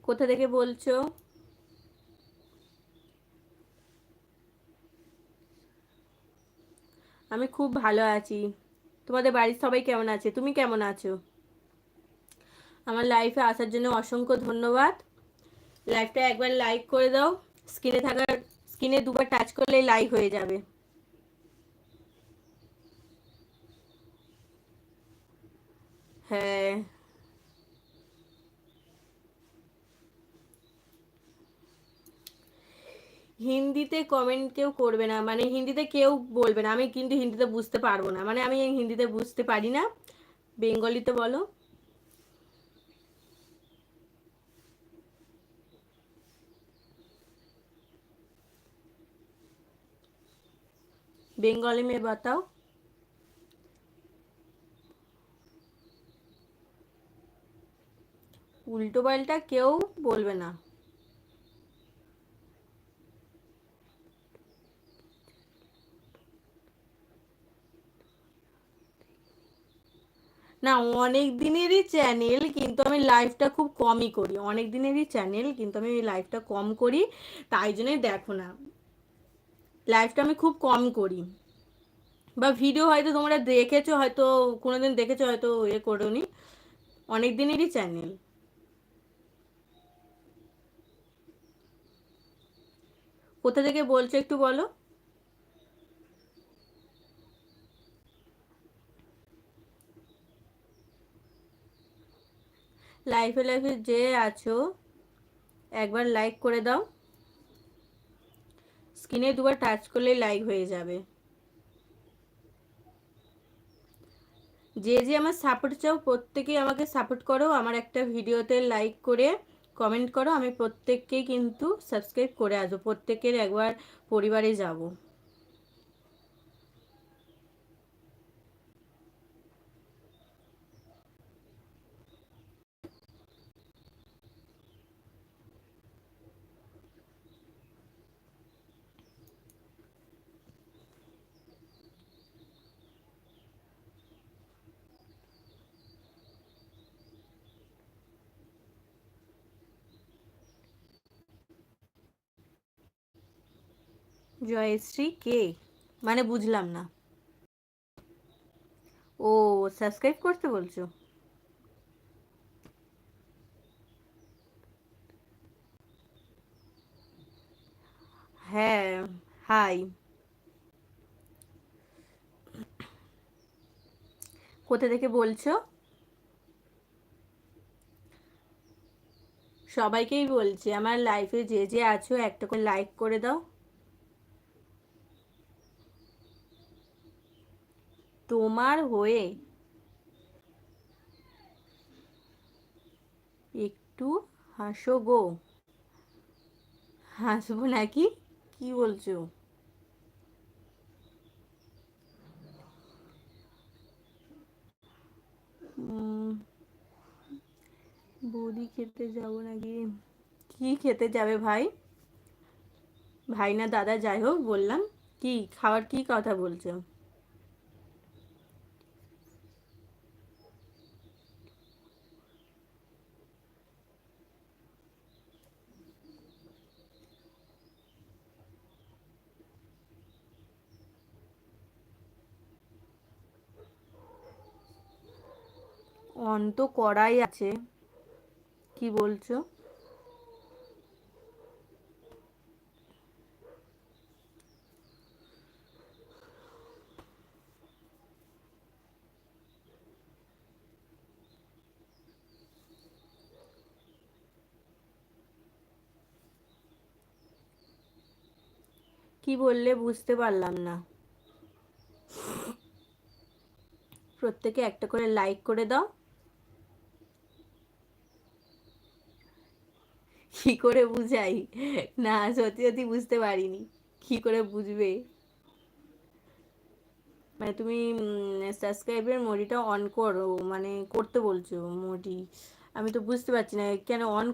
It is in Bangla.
কোথা থেকে বলছো? আমি খুব ভালো আছি। তোমাদের বাড়ির সবাই কেমন আছে? তুমি কেমন আছো? আমার লাইফে আসার জন্য অসংখ্য ধন্যবাদ। লাইভটা একবার লাইক করে দাও। স্ক্রিনে দুবার টাচ করলেই লাইক হয়ে যাবে। হ্যাঁ। হিন্দিতে কমেন্ট কেউ করবে না, মানে হিন্দিতে কেউ বলবে না। আমি কিন্তু হিন্দিতে বুঝতে পারবো না, মানে আমি হিন্দিতে বুঝতে পারি না। বেঙ্গলিতে বলো। বেঙ্গলি মে বাতাও। উল্টো পাল্টা কেউ বলবে না। না, অনেক দিনেরই চ্যানেল, কিন্তু আমি লাইভটা খুব কমই করি। অনেক দিনেরই চ্যানেল, কিন্তু আমি লাইভটা কম করি, তাই জন্যই দেখো না। লাইভটা আমি খুব কম করি। বা ভিডিও হয়তো তোমরা দেখেছো, হয়তো কোনোদিন দেখেছো, হয়তো করোনি। অনেক দিনেরই চ্যানেল। কোথা থেকে বলছো একটু বলো। লাইফে লাইফে যে আছো, একবার লাইক করে দাও। স্ক্রিনে দুবার টাচ করলেই লাইক হয়ে যাবে। যে যে আমার সাপোর্ট চাও, প্রত্যেকেই আমাকে সাপোর্ট করো। আমার একটা ভিডিওতে লাইক করে কমেন্ট করো। আমি প্রত্যেককেই কিন্তু সাবস্ক্রাইব করে আসবো, প্রত্যেকের একবার পরিবারে যাব। জয়শ্রী কে? মানে বুঝলাম না। ও, সাবস্ক্রাইব করতে বলছো? হ্যাঁ। হাই। কোথা থেকে বলছো? সবাইকেই বলছি, আমার লাইফে যে যে আছো একটা করে লাইক করে দাও। তোমার হয়ে একটু হাসো গো। হাসবো নাকি? কি বলছো? উম, বৌদি খেতে যাবো নাকি? কি খেতে যাবে ভাই? ভাই না দাদা, যাই হোক বললাম। কি খাওয়ার কি কথা বলছো? অন তো করাই আছে। কি বলছো? কি বললে বুঝতে পারলাম না। প্রত্যেকে একটা করে লাইক করে দাও। কি করে বুঝাই? না, সত্যি সত্যি বুঝতে পারিনি। কি করে বুঝবে? মানে তুমি সাবস্ক্রাইবের মোডিটা অন করো, মানে করতে বলছো মোডি? আমি তো বুঝতে পারছি না কেন অন